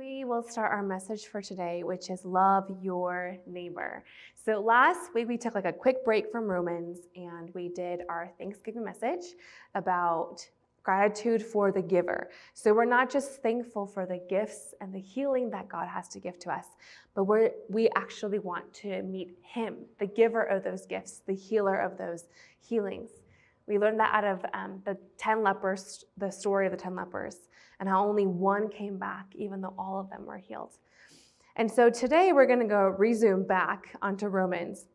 We will start our message for today, which is love your neighbor. So last week we took like a quick break from Romans and we did our Thanksgiving message about gratitude for the giver. So we're not just thankful for the gifts and the healing that God has to give to us, but we actually want to meet him, the giver of those gifts, the healer of those healings. We learned that out of the 10 lepers, the story of the 10 lepers, and how only one came back, even though all of them were healed. And so today we're going to go resume back onto Romans.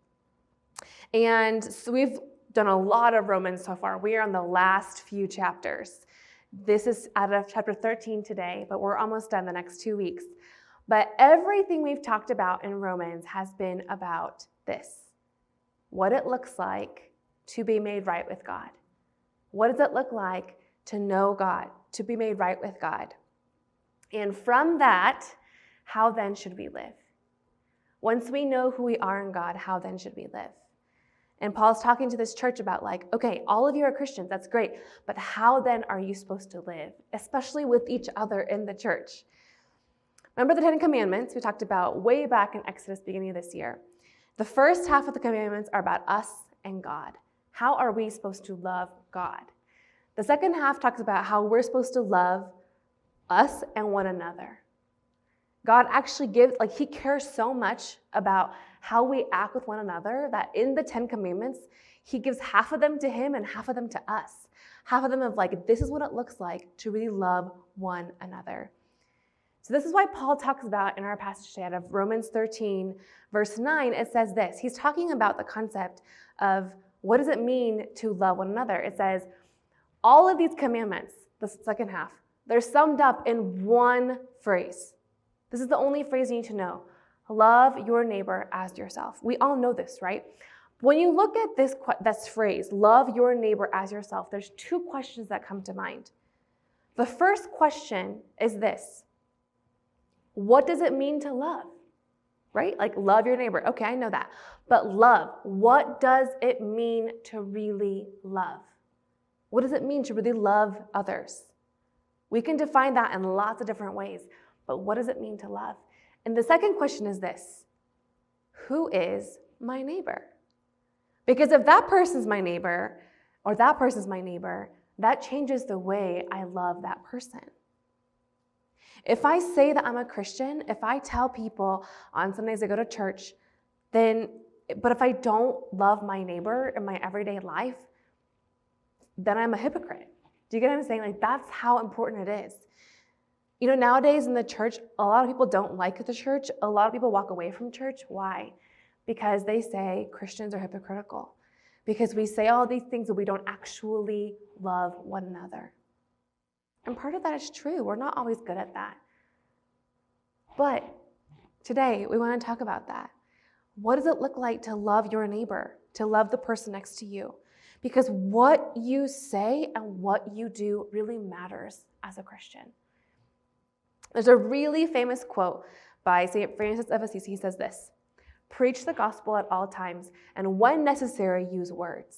And so we've done a lot of Romans so far. We are on the last few chapters. This is out of chapter 13 today, but we're almost done the next 2 weeks. But everything we've talked about in Romans has been about this: what it looks like to be made right with God. What does it look like to know God, to be made right with God? And from that, how then should we live? Once we know who we are in God, how then should we live? And Paul's talking to this church about okay, all of you are Christians, that's great, but how then are you supposed to live, especially with each other in the church? Remember the 10 Commandments we talked about way back in Exodus, beginning of this year. The first half of the commandments are about us and God. How are we supposed to love God? The second half talks about how we're supposed to love us and one another. God actually he cares so much about how we act with one another that in the 10 Commandments, he gives half of them to him and half of them to us. Half of them of this is what it looks like to really love one another. So this is why Paul talks about in our passage today out of Romans 13, verse 9, it says this. He's talking about the concept of what does it mean to love one another? It says, all of these commandments, the second half, they're summed up in one phrase. This is the only phrase you need to know. Love your neighbor as yourself. We all know this, right? When you look at this phrase, love your neighbor as yourself, there's two questions that come to mind. The first question is this: what does it mean to love? Right? Love your neighbor. Okay, I know that. But love, what does it mean to really love? What does it mean to really love others? We can define that in lots of different ways, but what does it mean to love? And the second question is this: who is my neighbor? Because if that person's my neighbor, or that person's my neighbor, that changes the way I love that person. If I say that I'm a Christian, if I tell people on Sundays I go to church, but if I don't love my neighbor in my everyday life, then I'm a hypocrite. Do you get what I'm saying? That's how important it is. You know, nowadays in the church, a lot of people don't like the church. A lot of people walk away from church. Why? Because they say Christians are hypocritical. Because we say all these things, but we don't actually love one another. And part of that is true. We're not always good at that. But today, we want to talk about that. What does it look like to love your neighbor, to love the person next to you? Because what you say and what you do really matters as a Christian. There's a really famous quote by St. Francis of Assisi. He says this: preach the gospel at all times, and when necessary, use words.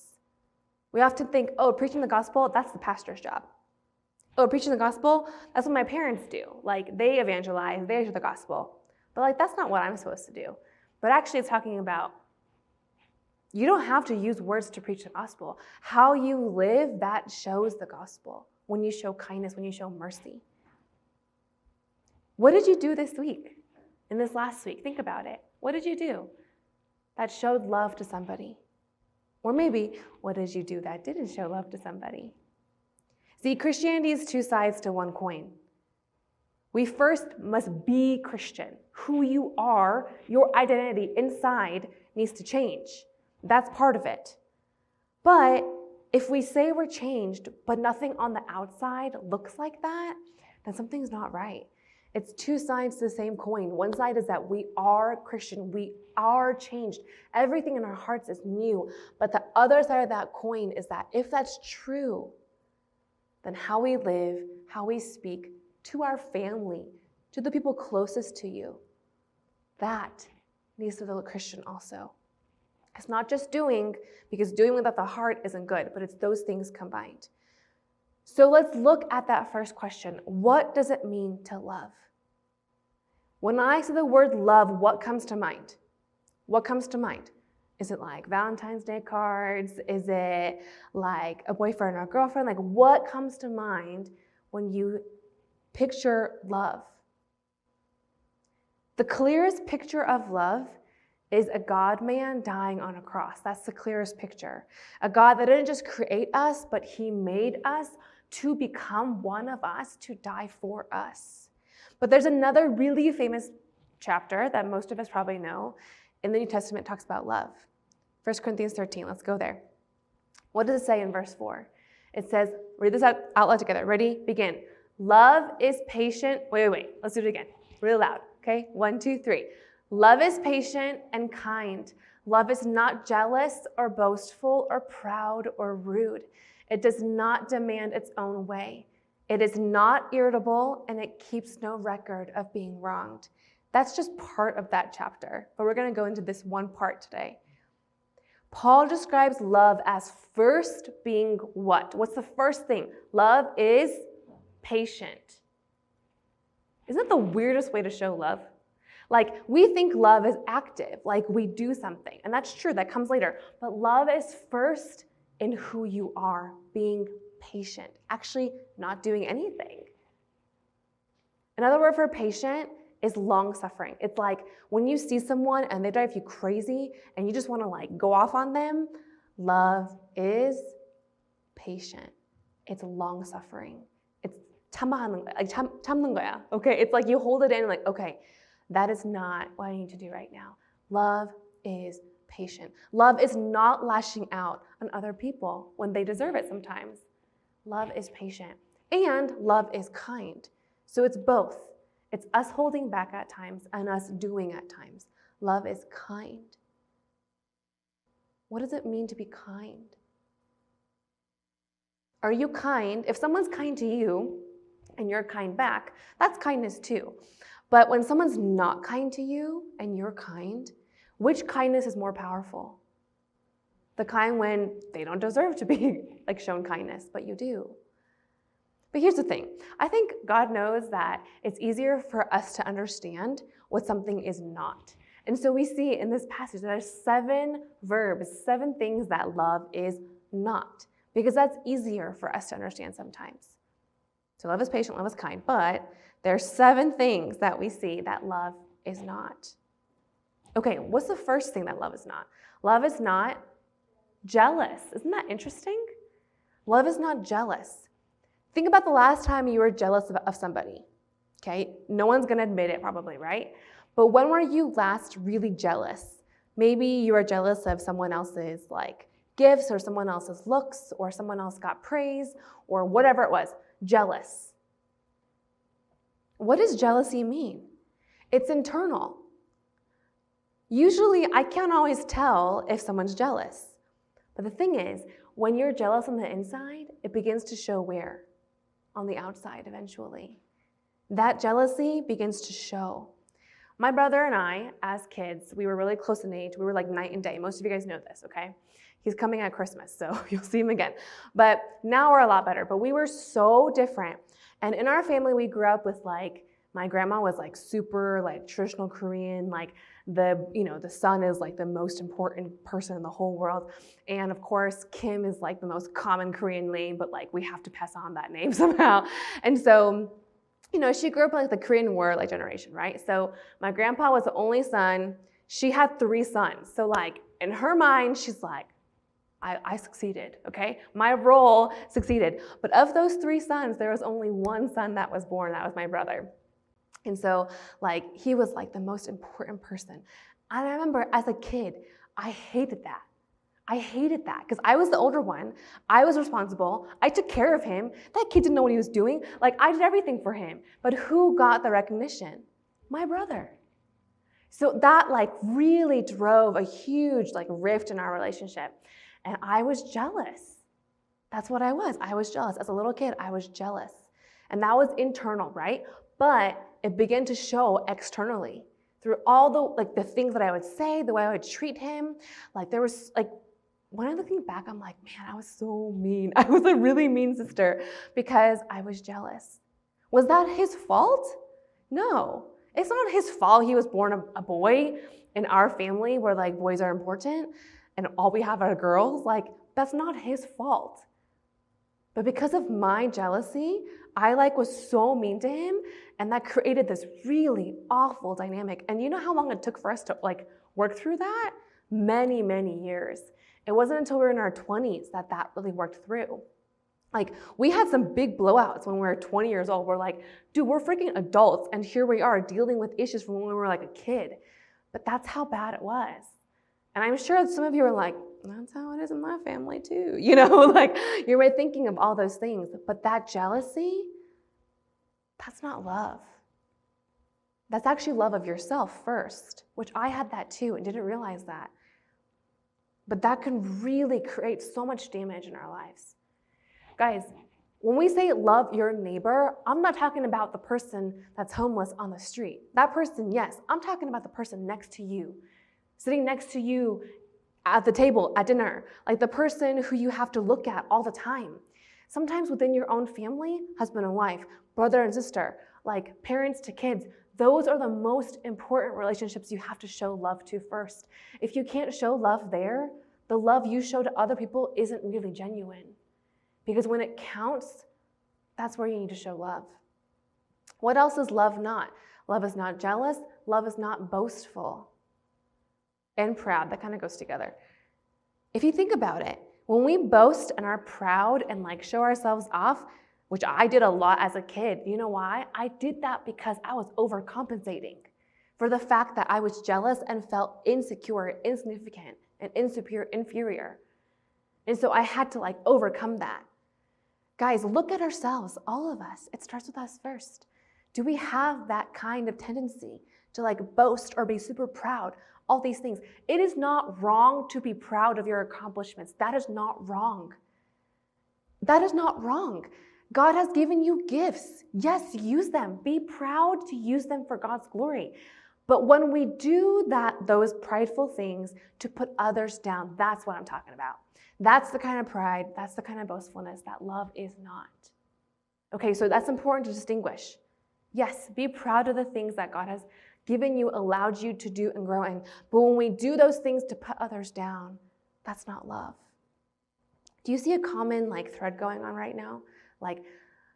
We often think, preaching the gospel, that's the pastor's job. Preaching the gospel, that's what my parents do. They evangelize, they share the gospel. But that's not what I'm supposed to do. But actually, it's talking about you don't have to use words to preach the gospel. How you live, that shows the gospel. When you show kindness, when you show mercy. What did you do this week? In this last week? Think about it. What did you do that showed love to somebody? Or maybe, what did you do that didn't show love to somebody? See, Christianity is two sides to one coin. We first must be Christian. Who you are, your identity inside needs to change. That's part of it. But if we say we're changed, but nothing on the outside looks like that, then something's not right. It's two sides to the same coin. One side is that we are Christian. We are changed. Everything in our hearts is new. But the other side of that coin is that if that's true, then how we live, how we speak to our family, to the people closest to you, that needs to be a Christian also. It's not just doing, because doing without the heart isn't good, but it's those things combined. So let's look at that first question. What does it mean to love? When I say the word love, what comes to mind? What comes to mind? Is it like Valentine's Day cards? Is it like a boyfriend or a girlfriend? Like, what comes to mind when you picture love? The clearest picture of love is a God-man dying on a cross. That's the clearest picture. A God that didn't just create us, but he made us to become one of us, to die for us. But there's another really famous chapter that most of us probably know in the New Testament talks about love. 1 Corinthians 13, let's go there. What does it say in verse 4? It says, read this out loud together. Ready? Begin. Love is patient. Wait. Let's do it again. Real loud. Okay? 1, 2, 3. Love is patient and kind. Love is not jealous or boastful or proud or rude. It does not demand its own way. It is not irritable, and it keeps no record of being wronged. That's just part of that chapter, but we're going to go into this one part today. Paul describes love as first being what? What's the first thing? Love is patient. Isn't that the weirdest way to show love? Like, we think love is active, like we do something, and that's true, that comes later. But love is first in who you are, being patient, actually not doing anything. Another word for patient is long-suffering. It's like when you see someone and they drive you crazy and you just want to like go off on them, love is patient. It's long-suffering. It's 참는 거야. Okay, it's like you hold it in and like, okay, that is not what I need to do right now. Love is patient. Love is not lashing out on other people when they deserve it sometimes. Love is patient. And love is kind. So it's both. It's us holding back at times and us doing at times. Love is kind. What does it mean to be kind? Are you kind? If someone's kind to you and you're kind back, that's kindness too. But when someone's not kind to you and you're kind, which kindness is more powerful? The kind when they don't deserve to be like shown kindness, but you do. But here's the thing. I think God knows that it's easier for us to understand what something is not. And so we see in this passage that there's 7 verbs, 7 things that love is not, because that's easier for us to understand sometimes. So love is patient, love is kind, but there's 7 things that we see that love is not. Okay, what's the first thing that love is not? Love is not jealous. Isn't that interesting? Love is not jealous. Think about the last time you were jealous of somebody, okay? No one's gonna admit it probably, right? But when were you last really jealous? Maybe you were jealous of someone else's like gifts or someone else's looks or someone else got praise or whatever it was, jealous. What does jealousy mean? It's internal. Usually I can't always tell if someone's jealous. But the thing is, when you're jealous on the inside, it begins to show where? On the outside eventually. That jealousy begins to show. My brother and I, as kids, we were really close in age. We were like night and day. Most of you guys know this, okay? He's coming at Christmas, so you'll see him again. But now we're a lot better. But we were so different. And in our family, we grew up with like, my grandma was like super like traditional Korean, like the son is like the most important person in the whole world. And of course, Kim is like the most common Korean name, but like we have to pass on that name somehow. And so, she grew up in like the Korean War like generation, right? So my grandpa was the only son. She had 3 sons. So like in her mind, she's like, I succeeded, okay? My role succeeded. But of those 3 sons, there was only 1 son that was born. That was my brother. And so, like, he was like the most important person. And I remember as a kid, I hated that. I hated that because I was the older one. I was responsible. I took care of him. That kid didn't know what he was doing. Like, I did everything for him. But who got the recognition? My brother. So that like really drove a huge like rift in our relationship. And I was jealous. That's what I was. I was jealous. As a little kid, I was jealous. And that was internal, right? But it began to show externally through all the things that I would say, the way I would treat him. Like there was like, when I'm looking back, I'm like, man, I was so mean. I was a really mean sister because I was jealous. Was that his fault? No. It's not his fault he was born a boy in our family where like boys are important and all we have are girls. Like, that's not his fault. But because of my jealousy, I like was so mean to him, and that created this really awful dynamic. And you know how long it took for us to like work through that? Many, many years. It wasn't until we were in our 20s that really worked through. Like, we had some big blowouts when we were 20 years old. We're like, dude, we're freaking adults, and here we are dealing with issues from when we were like a kid. But that's how bad it was. And I'm sure some of you are like, that's how it is in my family too. You know, like you're thinking of all those things. But that jealousy, that's not love. That's actually love of yourself first, which I had that too and didn't realize that. But that can really create so much damage in our lives. Guys, when we say love your neighbor, I'm not talking about the person that's homeless on the street. That person, yes. I'm talking about the person next to you, sitting next to you at the table at dinner, like the person who you have to look at all the time. Sometimes within your own family, husband and wife, brother and sister, like parents to kids, those are the most important relationships you have to show love to first. If you can't show love there, the love you show to other people isn't really genuine. Because when it counts, that's where you need to show love. What else is love not? Love is not jealous. Love is not boastful and proud. That kind of goes together. If you think about it, when we boast and are proud and like show ourselves off, which I did a lot as a kid, you know why? I did that because I was overcompensating for the fact that I was jealous and felt insecure, insignificant, and inferior. And so I had to like overcome that. Guys, look at ourselves, all of us. It starts with us first. Do we have that kind of tendency to like boast or be super proud? All these things. It is not wrong to be proud of your accomplishments. That is not wrong. That is not wrong. God has given you gifts. Yes, use them. Be proud to use them for God's glory. But when we do those prideful things to put others down, that's what I'm talking about. That's the kind of pride, that's the kind of boastfulness that love is not. Okay, so that's important to distinguish. Yes, be proud of the things that God has given you, allowed you to do and grow in. But when we do those things to put others down, that's not love. Do you see a common like thread going on right now? Like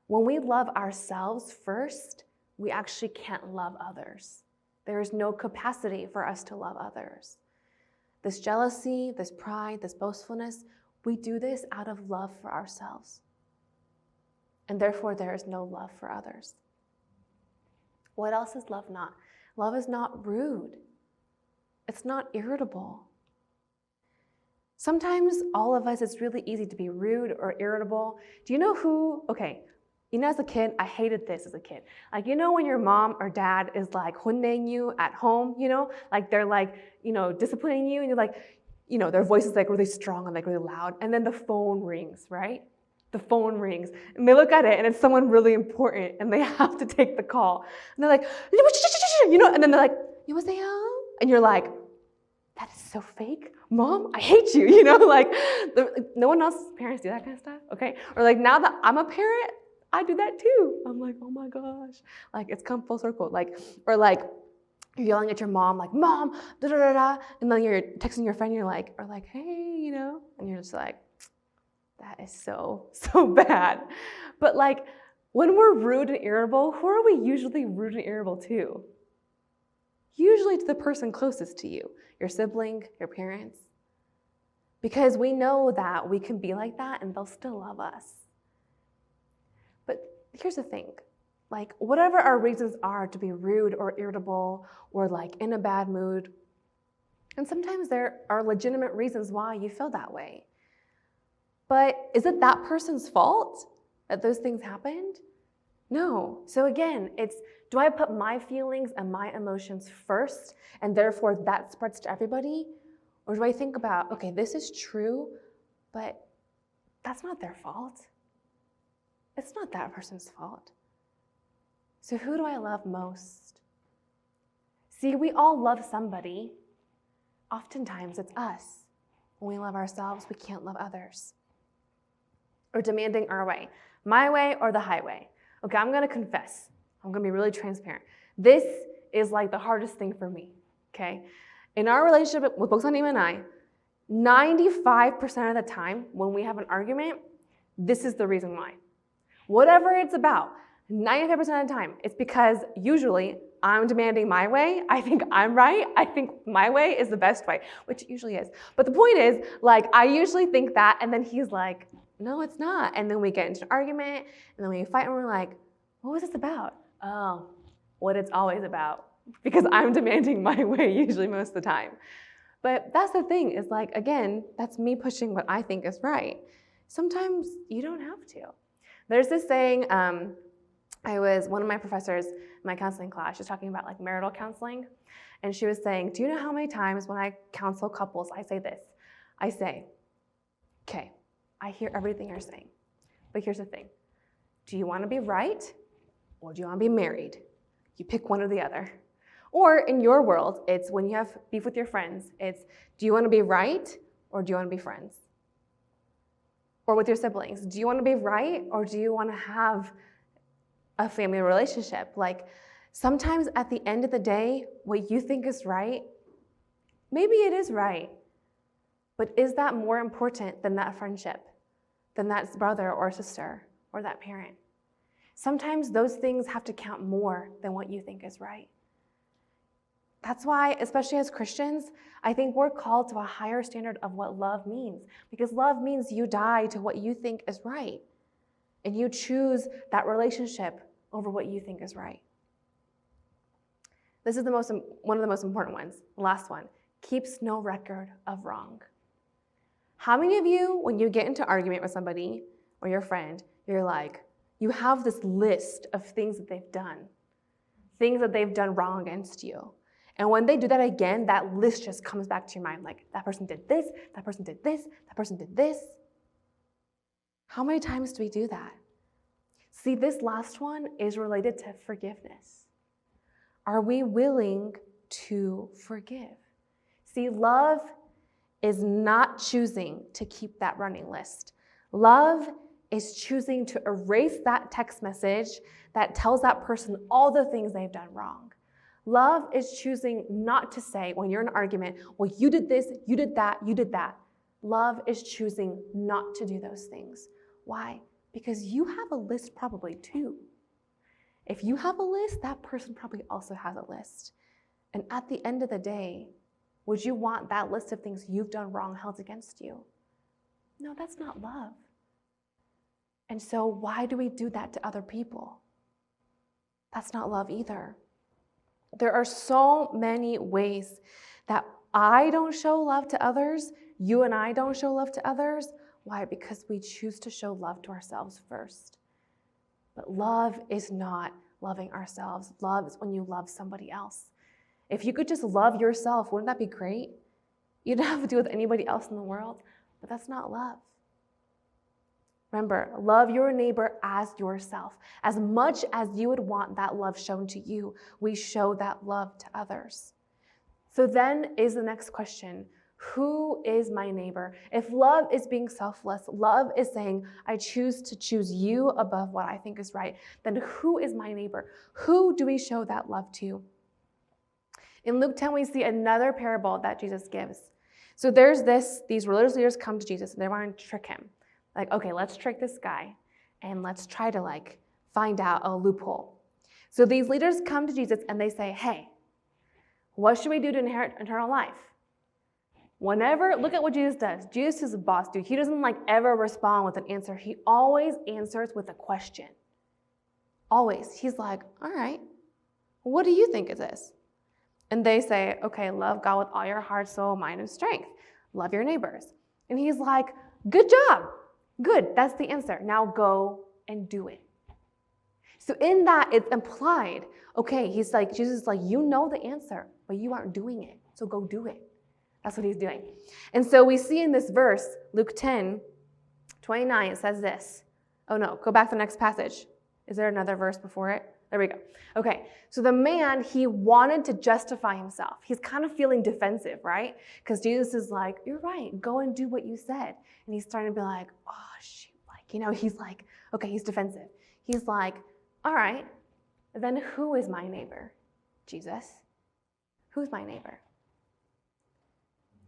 when we love ourselves first, we actually can't love others. There is no capacity for us to love others. This jealousy, this pride, this boastfulness, we do this out of love for ourselves. And therefore, there is no love for others. What else is love not? Love is not rude. It's not irritable. Sometimes all of us, it's really easy to be rude or irritable. Do you know who, as a kid, I hated this as a kid. Like, when your mom or dad is like 혼내ing you at home, like they're like, disciplining you and you're like, their voice is like really strong and like really loud. And then the phone rings, right? The phone rings and they look at it and it's someone really important and they have to take the call. And they're like, and then they're like, 여보세요? And you're like, that is so fake. Mom, I hate you, like no one else's parents do that kind of stuff, okay? Or like now that I'm a parent, I do that too. I'm like, oh my gosh. Like it's come full circle. Or you're yelling at your mom, like, Mom, da da da da. And then you're texting your friend, you're like, hey, and you're just like, that is so, so bad. But like, when we're rude and irritable, who are we usually rude and irritable to? Usually to the person closest to you, your sibling, your parents. Because we know that we can be like that and they'll still love us. But here's the thing, like whatever our reasons are to be rude or irritable or like in a bad mood, and sometimes there are legitimate reasons why you feel that way. But is it that person's fault that those things happened? No. So again, do I put my feelings and my emotions first and therefore that spreads to everybody? Or do I think about, okay, this is true, but that's not their fault. It's not that person's fault. So who do I love most? See, we all love somebody. Oftentimes it's us. When we love ourselves, we can't love others. Or demanding our way. My way or the highway. Okay, I'm gonna confess. I'm gonna be really transparent. This is like the hardest thing for me, okay? In our relationship with Books on Name and I, 95% of the time when we have an argument, this is the reason why. Whatever it's about, 95% of the time, it's because usually I'm demanding my way. I think I'm right. I think my way is the best way, which it usually is. But the point is, like, I usually think that, and then he's like, no, it's not. And then we get into an argument, and then we fight, and we're like, what was this about? Oh, what it's always about. Because I'm demanding my way usually most of the time. But that's the thing, is like, again, that's me pushing what I think is right. Sometimes you don't have to. There's this saying, one of my professors in my counseling class, she was talking about like marital counseling, and she was saying, do you know how many times when I counsel couples, I say this? I say, okay, I hear everything you're saying, but here's the thing. Do you want to be right, or do you want to be married? You pick one or the other. Or in your world, it's when you have beef with your friends, it's, do you want to be right, or do you want to be friends? Or with your siblings, do you want to be right, or do you want to have a family relationship? Like, sometimes at the end of the day, what you think is right, maybe it is right, but is that more important than that friendship, than that brother or sister or that parent? Sometimes those things have to count more than what you think is right. That's why, especially as Christians, I think we're called to a higher standard of what love means, because love means you die to what you think is right, and you choose that relationship over what you think is right. This is one of the most important ones. The last one, keeps no record of wrong. How many of you, when you get into argument with somebody or your friend, you're like, you have this list of things that they've done wrong against you. And when they do that again, that list just comes back to your mind, like, that person did this, that person did this, that person did this. How many times do we do that? See, this last one is related to forgiveness. Are we willing to forgive? See, love is not choosing to keep that running list. Love is choosing to erase that text message that tells that person all the things they've done wrong. Love is choosing not to say, when you're in an argument, well, you did this, you did that, you did that. Love is choosing not to do those things. Why? Because you have a list probably too. If you have a list, that person probably also has a list. And at the end of the day, would you want that list of things you've done wrong held against you? No, that's not love. And so why do we do that to other people? That's not love either. There are so many ways that I don't show love to others, you and I don't show love to others. Why? Because we choose to show love to ourselves first. But love is not loving ourselves. Love is when you love somebody else. If you could just love yourself, wouldn't that be great? You don't have to do it with anybody else in the world, but that's not love. Remember, love your neighbor as yourself. As much as you would want that love shown to you, we show that love to others. So then is the next question, who is my neighbor? If love is being selfless, love is saying, I choose to choose you above what I think is right, then who is my neighbor? Who do we show that love to? In Luke 10, we see another parable that Jesus gives. So there's these religious leaders come to Jesus and they want to trick him. Like, okay, let's trick this guy and let's try to find out a loophole. So these leaders come to Jesus and they say, hey, what should we do to inherit eternal life? Look at what Jesus does. Jesus is a boss dude. He doesn't ever respond with an answer. He always answers with a question. Always. He's like, all right, what do you think is this? And they say, okay, love God with all your heart, soul, mind, and strength. Love your neighbors. And he's like, good job. Good, that's the answer. Now go and do it. So in that, it's implied, okay, Jesus is like, you know the answer, but you aren't doing it. So go do it. That's what he's doing. And so we see in this verse, Luke 10:29, it says this. Oh no, go back to the next passage. Is there another verse before it? There we go. Okay, so the man, he wanted to justify himself. He's kind of feeling defensive, right? Because Jesus is like, you're right, go and do what you said. And he's starting to be like, oh, shoot. He's like, okay, he's defensive. He's like, all right, then who is my neighbor? Jesus, who's my neighbor?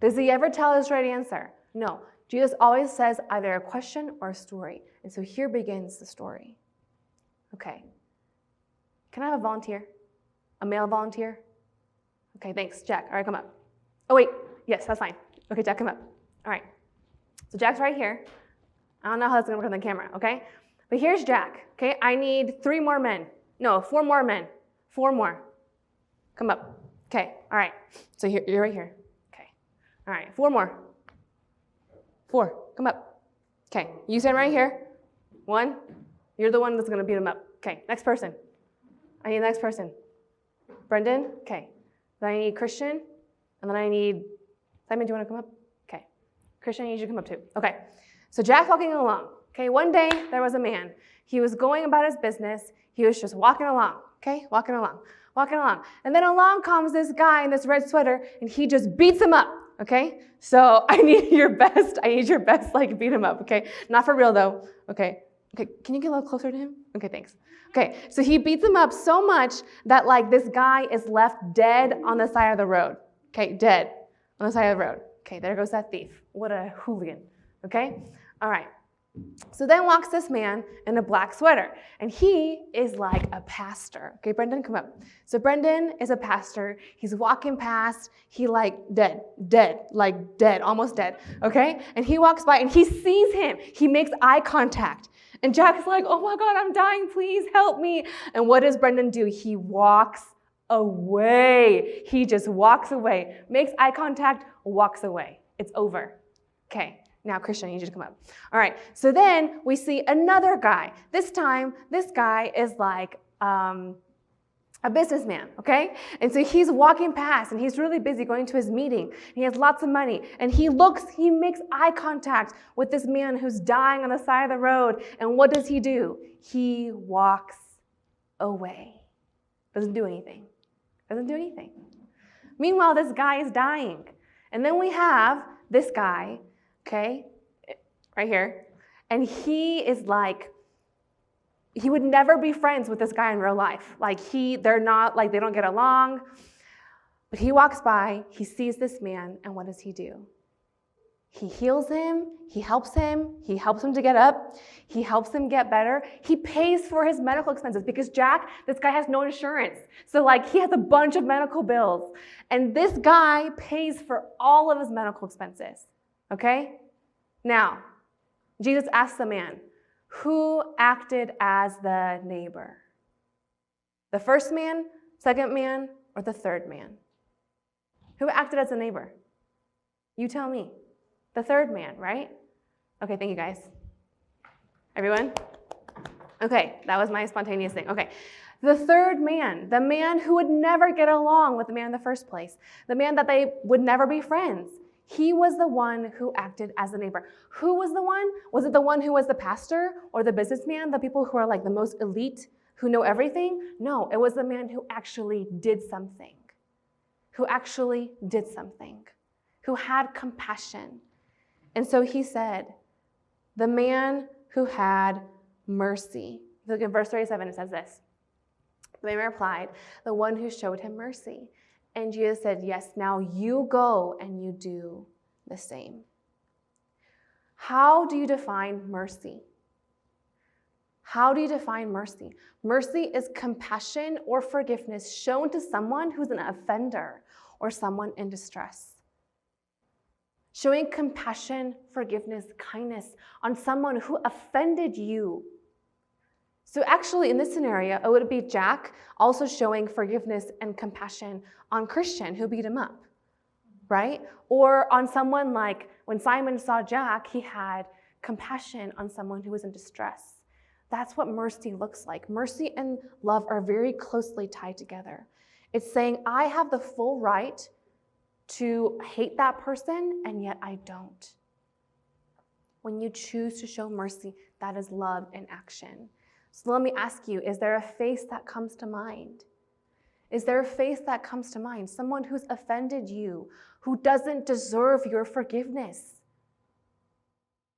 Does he ever tell us the right answer? No. Jesus always says either a question or a story. And so here begins the story. Okay. Can I have a volunteer? A male volunteer? Okay, thanks. Jack. All right, come up. Oh, wait. Yes, that's fine. Okay, Jack, come up. All right. So Jack's right here. I don't know how that's going to work on the camera, okay? But here's Jack, okay? I need 4 more men. 4 more. Come up. Okay, all right. So here, you're right here. Okay. All right, 4 more. 4, come up. Okay, you stand right here. 1, you're the one that's going to beat him up. Okay, next person. I need the next person. Brendan, okay. Then I need Christian, and then I need, Simon, do you want to come up? Okay. Christian, I need you to come up too. Okay, so Jack walking along. Okay, one day there was a man. He was going about his business. He was just walking along, okay, walking along. And then along comes this guy in this red sweater, and he just beats him up, okay? So I need your best, like, beat him up, okay? Not for real, though, okay? Okay, can you get a little closer to him? Okay, thanks. Okay, so he beats him up so much that, like, this guy is left dead on the side of the road, okay? Dead on the side of the road. Okay, there goes that thief. What a hooligan, okay? All right. So then walks this man in a black sweater, and he is like a pastor. Okay, Brendan, come up. So Brendan is a pastor. He's walking past. He like dead, almost dead, okay? And he walks by, and he sees him. He makes eye contact. And Jack's like, oh my God, I'm dying. Please help me. And what does Brendan do? He walks away. He just walks away, makes eye contact, walks away. It's over. Okay. Now, Christian, I need you to come up. All right, so then we see another guy. This time, this guy is like a businessman, okay? And so he's walking past, and he's really busy going to his meeting. He has lots of money, and he makes eye contact with this man who's dying on the side of the road, and what does he do? He walks away. Doesn't do anything. Meanwhile, this guy is dying. And then we have this guy, okay, right here. And he is like, he would never be friends with this guy in real life. Like they're not, like they don't get along. But he walks by, he sees this man, and what does he do? He heals him, he helps him to get up, he helps him get better. He pays for his medical expenses because Jack, this guy has no insurance. So like he has a bunch of medical bills. And this guy pays for all of his medical expenses. Okay? Now, Jesus asked the man, who acted as the neighbor? The first man, second man, or the third man? Who acted as a neighbor? You tell me. The third man, right? Okay, thank you guys. Everyone? Okay, that was my spontaneous thing. Okay. The third man, the man who would never get along with the man in the first place, the man that they would never be friends. He was the one who acted as the neighbor. Who was the one? Was it the one who was the pastor or the businessman, the people who are like the most elite, who know everything? No, it was the man who actually did something, who had compassion. And so he said, the man who had mercy. Look at verse 37, it says this. The man replied, the one who showed him mercy. And Jesus said, yes, now you go and you do the same. How do you define mercy? Mercy is compassion or forgiveness shown to someone who's an offender or someone in distress. Showing compassion, forgiveness, kindness on someone who offended you. So actually, in this scenario, it would be Jack also showing forgiveness and compassion on Christian who beat him up, right? Or on someone like when Simon saw Jack, he had compassion on someone who was in distress. That's what mercy looks like. Mercy and love are very closely tied together. It's saying, I have the full right to hate that person, and yet I don't. When you choose to show mercy, that is love in action. So let me ask you, is there a face that comes to mind? Someone who's offended you, who doesn't deserve your forgiveness?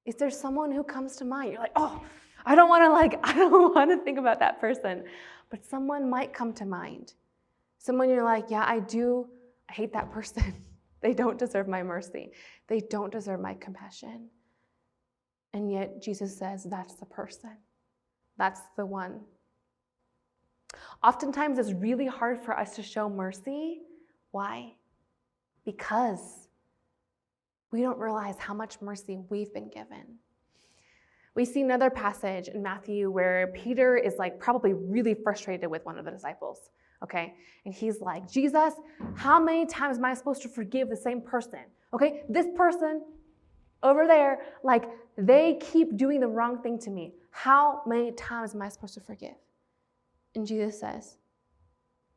Is there someone who comes to mind? You're like, oh, I don't want to think about that person. But someone might come to mind. Someone you're like, yeah, I hate that person. They don't deserve my mercy. They don't deserve my compassion. And yet Jesus says, that's the person. That's the one. Oftentimes it's really hard for us to show mercy. Why? Because we don't realize how much mercy we've been given. We see another passage in Matthew where Peter is like probably really frustrated with one of the disciples, okay? And he's like, Jesus, how many times am I supposed to forgive the same person? Okay, this person over there, like they keep doing the wrong thing to me. How many times am I supposed to forgive? And Jesus says,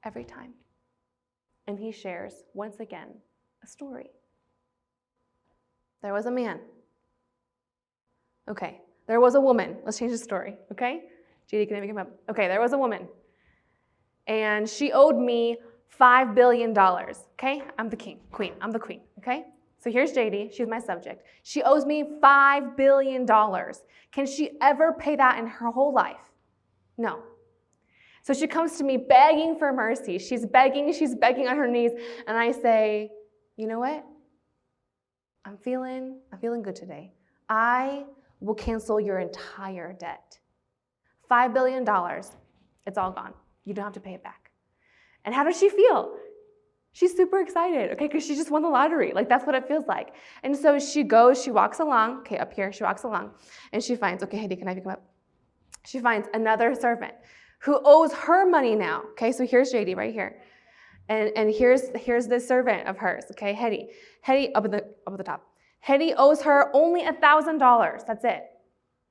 every time. And he shares, once again, a story. There was a man. Okay. There was a woman. Let's change the story, okay? JD, can I make him up? Okay, there was a woman. And she owed me $5 billion, okay? I'm the queen. I'm the queen, okay? So here's JD. She's my subject. She owes me $5 billion. Can she ever pay that in her whole life? No. So she comes to me begging for mercy. She's begging on her knees. And I say, you know what? I'm feeling good today. I will cancel your entire debt. $5 billion, it's all gone. You don't have to pay it back. And how does she feel? She's super excited, okay, because she just won the lottery. Like, that's what it feels like. And so she walks along, okay, up here, she walks along, and she finds, okay, Heidi, can I pick him up? She finds another servant who owes her money now, okay, so here's JD right here. And here's this servant of hers, okay, Heidi up at the top. Heidi owes her only $1,000. That's it.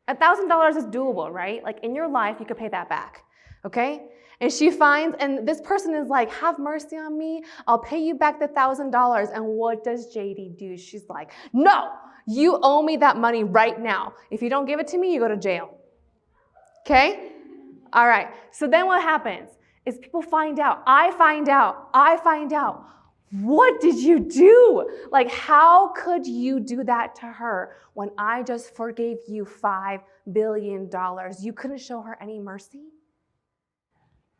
$1,000 is doable, right? Like in your life, you could pay that back, okay? And she finds, and this person is like, have mercy on me. I'll pay you back the $1,000. And what does JD do? She's like, no, you owe me that money right now. If you don't give it to me, you go to jail. Okay? All right. So then what happens is people find out. I find out. What did you do? Like, how could you do that to her when I just forgave you $5 billion? You couldn't show her any mercy?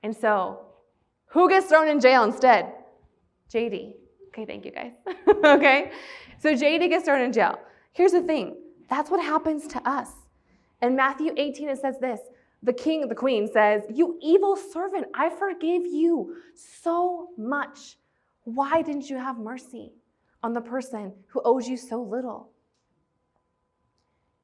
And so, who gets thrown in jail instead? JD. Okay, thank you guys. Okay? So JD gets thrown in jail. Here's the thing. That's what happens to us. In Matthew 18, it says this. The queen says, you evil servant, I forgave you so much. Why didn't you have mercy on the person who owes you so little?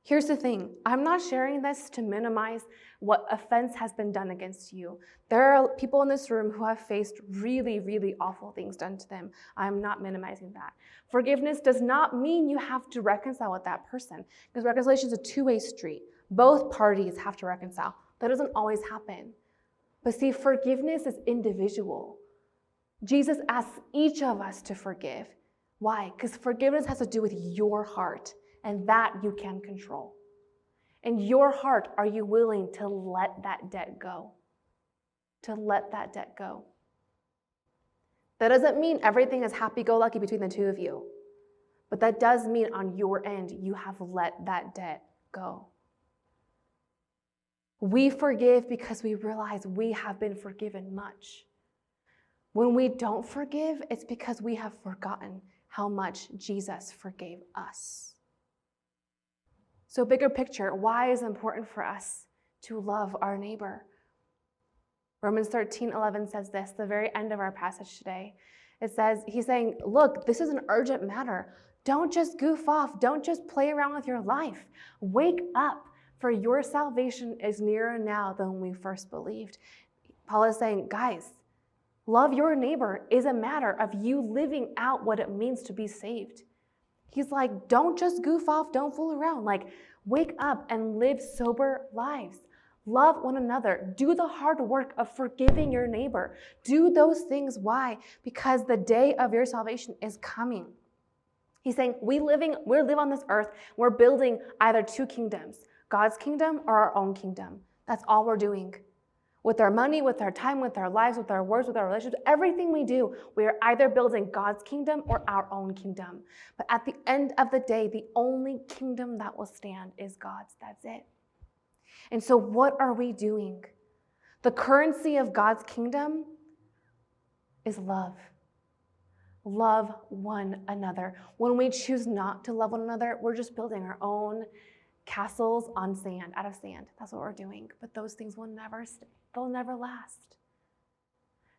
Here's the thing. I'm not sharing this to minimize what offense has been done against you. There are people in this room who have faced really, really awful things done to them. I'm not minimizing that. Forgiveness does not mean you have to reconcile with that person, because reconciliation is a two-way street. Both parties have to reconcile. That doesn't always happen. But see, forgiveness is individual. Jesus asks each of us to forgive. Why? Because forgiveness has to do with your heart, and that you can control. In your heart, are you willing to let that debt go? To let that debt go. That doesn't mean everything is happy-go-lucky between the two of you, but that does mean on your end, you have let that debt go. We forgive because we realize we have been forgiven much. When we don't forgive, it's because we have forgotten how much Jesus forgave us. So bigger picture, why is it important for us to love our neighbor? Romans 13:11 says this, the very end of our passage today. It says, he's saying, look, this is an urgent matter. Don't just goof off. Don't just play around with your life. Wake up, for your salvation is nearer now than when we first believed. Paul is saying, guys, love your neighbor is a matter of you living out what it means to be saved. He's like, don't just goof off, don't fool around. Like, wake up and live sober lives. Love one another. Do the hard work of forgiving your neighbor. Do those things. Why? Because the day of your salvation is coming. He's saying, we live on this earth. We're building either two kingdoms, God's kingdom or our own kingdom. That's all we're doing. With our money, with our time, with our lives, with our words, with our relationships, everything we do, we are either building God's kingdom or our own kingdom. But at the end of the day, the only kingdom that will stand is God's. That's it. And so what are we doing? The currency of God's kingdom is love. Love one another. When we choose not to love one another, we're just building our own castles on sand, out of sand. That's what we're doing. But those things will never stay. They'll never last.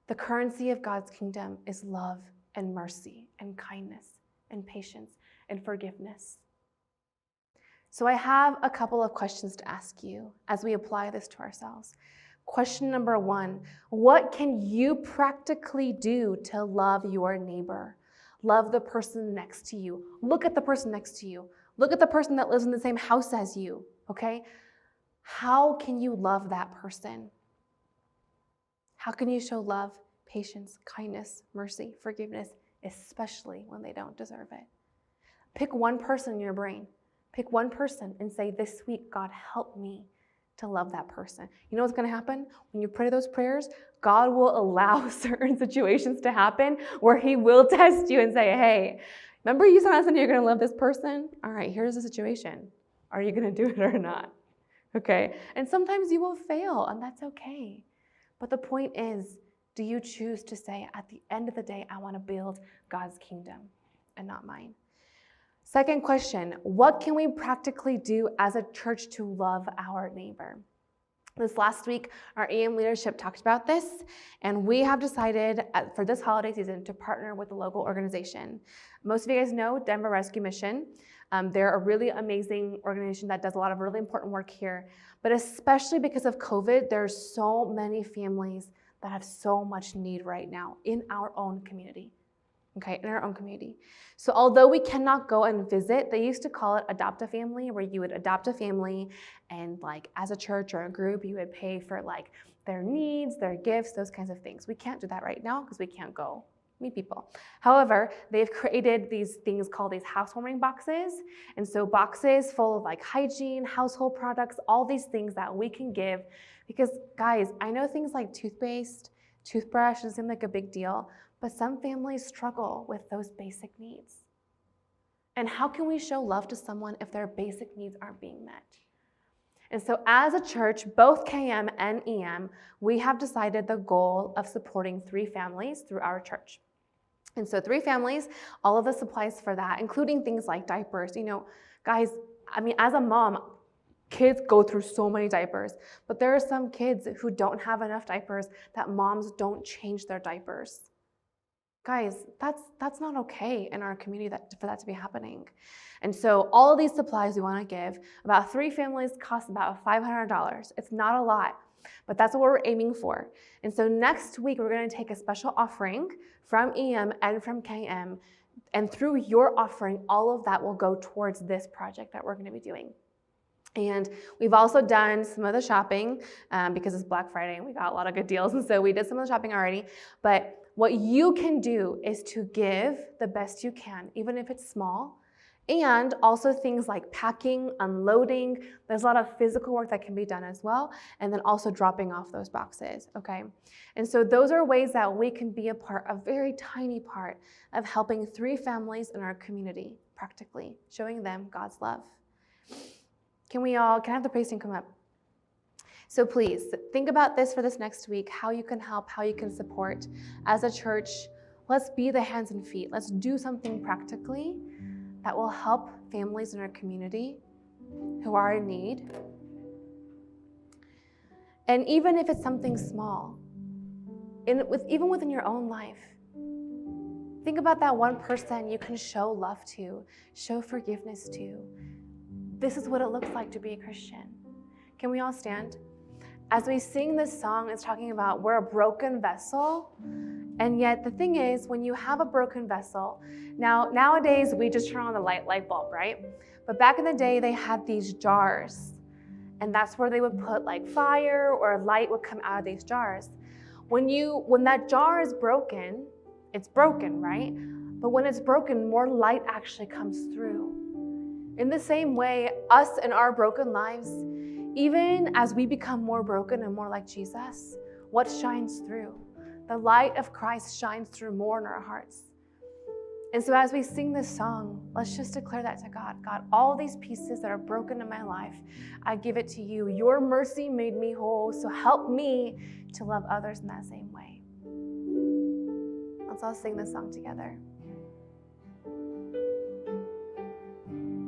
The currency of God's kingdom is love and mercy and kindness and patience and forgiveness. So I have a couple of questions to ask you as we apply this to ourselves. Question number 1, what can you practically do to love your neighbor? Love the person next to you. Look at the person next to you. Look at the person that lives in the same house as you, okay? How can you love that person? How can you show love, patience, kindness, mercy, forgiveness, especially when they don't deserve it? Pick one person in your brain. Pick one person and say, this week, God, help me to love that person. You know what's going to happen? When you pray those prayers, God will allow certain situations to happen where he will test you and say, hey, remember you said you're going to love this person? All right, here's the situation. Are you going to do it or not? Okay? And sometimes you will fail, and that's okay. But the point is, do you choose to say, at the end of the day, I want to build God's kingdom and not mine? Second question, what can we practically do as a church to love our neighbor? This last week, our EM leadership talked about this, and we have decided for this holiday season to partner with a local organization. Most of you guys know Denver Rescue Mission. They're a really amazing organization that does a lot of really important work here, but especially because of COVID, there's so many families that have so much need right now in our own community. Okay, in our own community. So although we cannot go and visit, they used to call it adopt a family, where you would adopt a family and like as a church or a group, you would pay for like their needs, their gifts, those kinds of things. We can't do that right now because we can't go meet people. However, they've created these things called these housewarming boxes. And so boxes full of like hygiene, household products, all these things that we can give. Because guys, I know things like toothpaste, toothbrush doesn't seem like a big deal, but some families struggle with those basic needs. And how can we show love to someone if their basic needs aren't being met? And so as a church, both KM and EM, we have decided the goal of supporting 3 families through our church. And so 3 families, all of the supplies for that, including things like diapers. You know, guys, I mean, as a mom, kids go through so many diapers, but there are some kids who don't have enough diapers that moms don't change their diapers. Guys, that's not okay in our community for that to be happening. And so all of these supplies we want to give, about 3 families cost about $500. It's not a lot, but that's what we're aiming for. And so next week, we're going to take a special offering from EM and from KM, and through your offering, all of that will go towards this project that we're going to be doing. And we've also done some of the shopping because it's Black Friday and we got a lot of good deals. And so we did some of the shopping already. But what you can do is to give the best you can, even if it's small. And also things like packing, unloading. There's a lot of physical work that can be done as well. And then also dropping off those boxes, okay? And so those are ways that we can be a part, a very tiny part of helping 3 families in our community, practically, showing them God's love. Can I have the praise team come up? So please, think about this for this next week, how you can help, how you can support. As a church, let's be the hands and feet. Let's do something practically that will help families in our community who are in need. And even if it's something small, even within your own life, think about that one person you can show love to, show forgiveness to. This is what it looks like to be a Christian. Can we all stand? As we sing this song, it's talking about we're a broken vessel. And yet the thing is, when you have a broken vessel, nowadays we just turn on the light bulb, right? But back in the day, they had these jars. And that's where they would put like fire or light would come out of these jars. When that jar is broken, it's broken, right? But when it's broken, more light actually comes through. In the same way, us and our broken lives, even as we become more broken and more like Jesus, what shines through? The light of Christ shines through more in our hearts. And so as we sing this song, let's just declare that to God. God, all these pieces that are broken in my life, I give it to you. Your mercy made me whole, so help me to love others in that same way. Let's all sing this song together.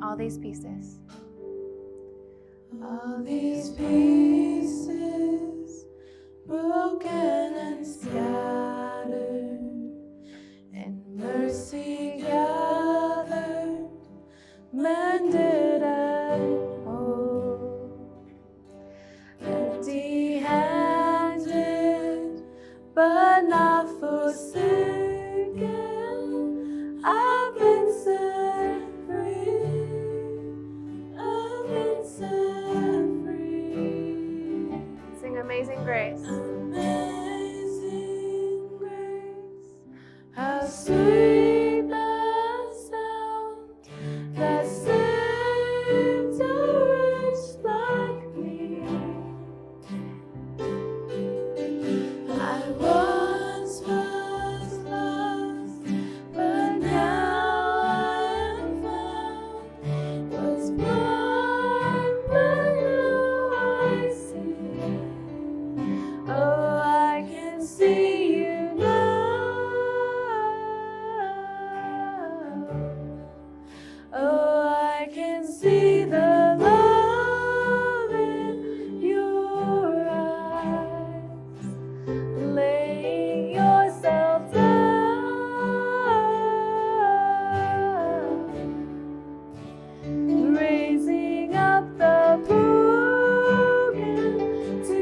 All these pieces. All these pieces, broken and scattered, in mercy gathered, mended and whole. Empty-handed, but not forsaken, I've been set free. I've been set free. Sing Amazing Grace. Amazing grace, how sweet the sound that saved a wretch like me. I once was lost, but now I am found. Was blind, but now I see. Oh, I can see you now. Oh, I can see the love in your eyes. Laying yourself down, raising up the broken to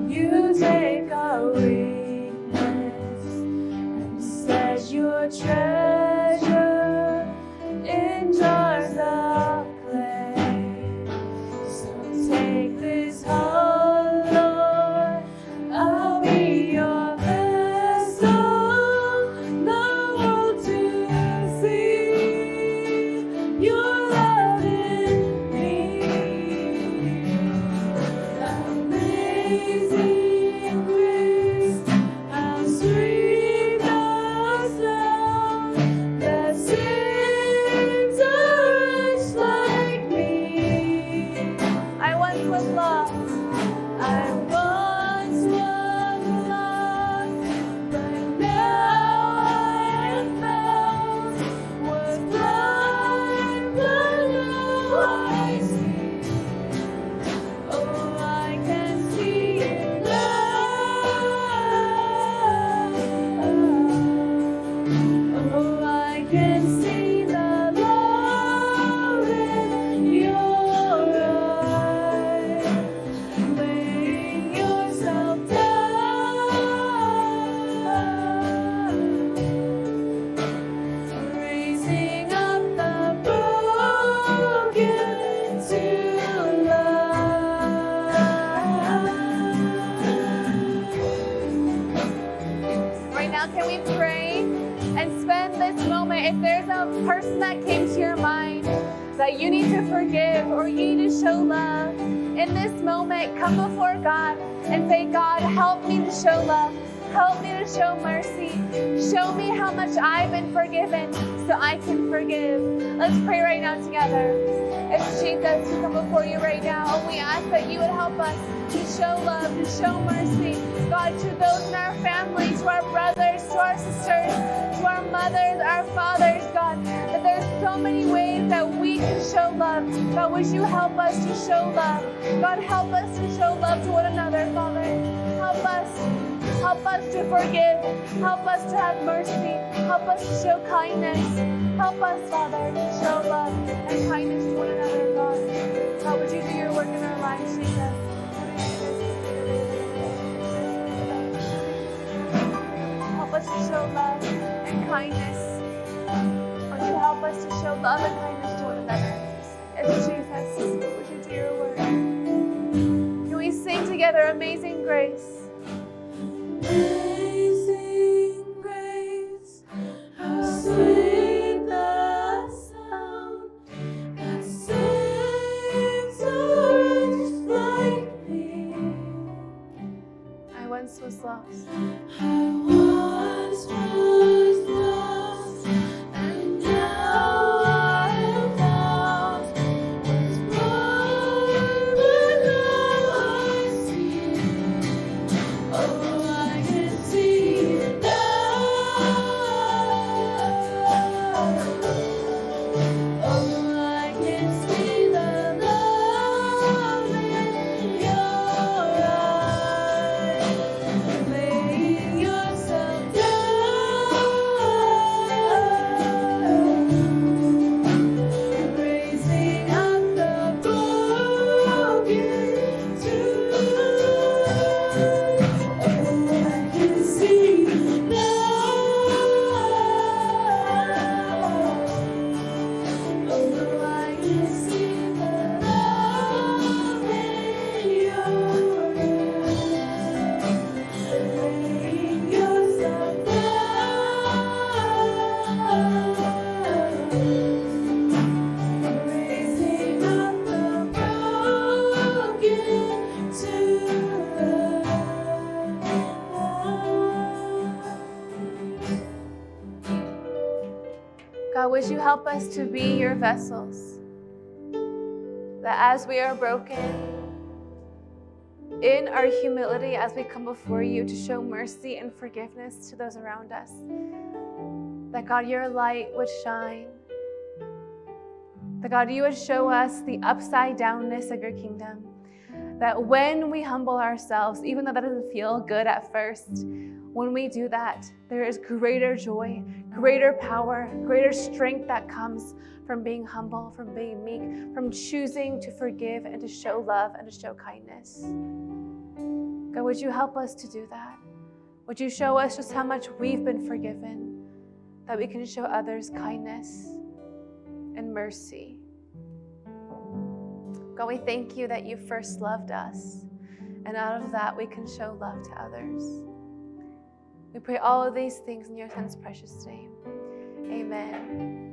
you take our weakness and set your treasure in jars of clay. So take this whole, Lord, I'll be your vessel, the world to see your love in me. Amazing grace, how sweet the sound that saves a wretch like me. I once was lost. I once was lost, but now I am found. Was blind, but now I see. Oh, I can see you now. Oh, I can see the love in your eyes. Laying yourself down, raising up the broken to life. Right now, can we pray and spend this moment? If there's a person that came to your mind that you need to forgive or you need to show love, in this moment, come before God and say, God, help me to show love. Help me to show mercy. Show me how much I've been forgiven so I can forgive. Let's pray right now together. It's Jesus, we come before you right now, and we ask that you would help us to show love, to show mercy. God, to those in our family, to our brothers, to our sisters, to our mothers, our fathers, God, that there's so many ways that we can show love. God, would you help us to show love? God, help us to show love to one another, Father. Help us. Help us to forgive. Help us to have mercy. Help us to show kindness. Help us, Father, to show love and kindness to one another, God. God, would you do your work in our lives, Jesus? Help us to show love and kindness. Would you help us to show love and kindness to one another? It's Jesus. Would you do your work? Can we sing together Amazing Grace? Amazing grace, how sweet the sound that saves a wretch lost. I once was lost, and now I am found. Was blind, but now I see. Oh, I can see now. Oh, I can see the love in your eyes. Laying yourself down, raising up the broken too. Oh, I can see now. Oh, I can see the love in your eyes. Laying yourself down, raising up the broken to God, would you help us to be your vessels? That as we are broken, in our humility, as we come before you to show mercy and forgiveness to those around us, that God, your light would shine. That God, you would show us the upside downness of your kingdom. That when we humble ourselves, even though that doesn't feel good at first, when we do that, there is greater joy, greater power, greater strength that comes from being humble, from being meek, from choosing to forgive and to show love and to show kindness. God, would you help us to do that? Would you show us just how much we've been forgiven, that we can show others kindness and mercy? God, we thank you that you first loved us, and out of that we can show love to others. We pray all of these things in your Son's precious name. Amen.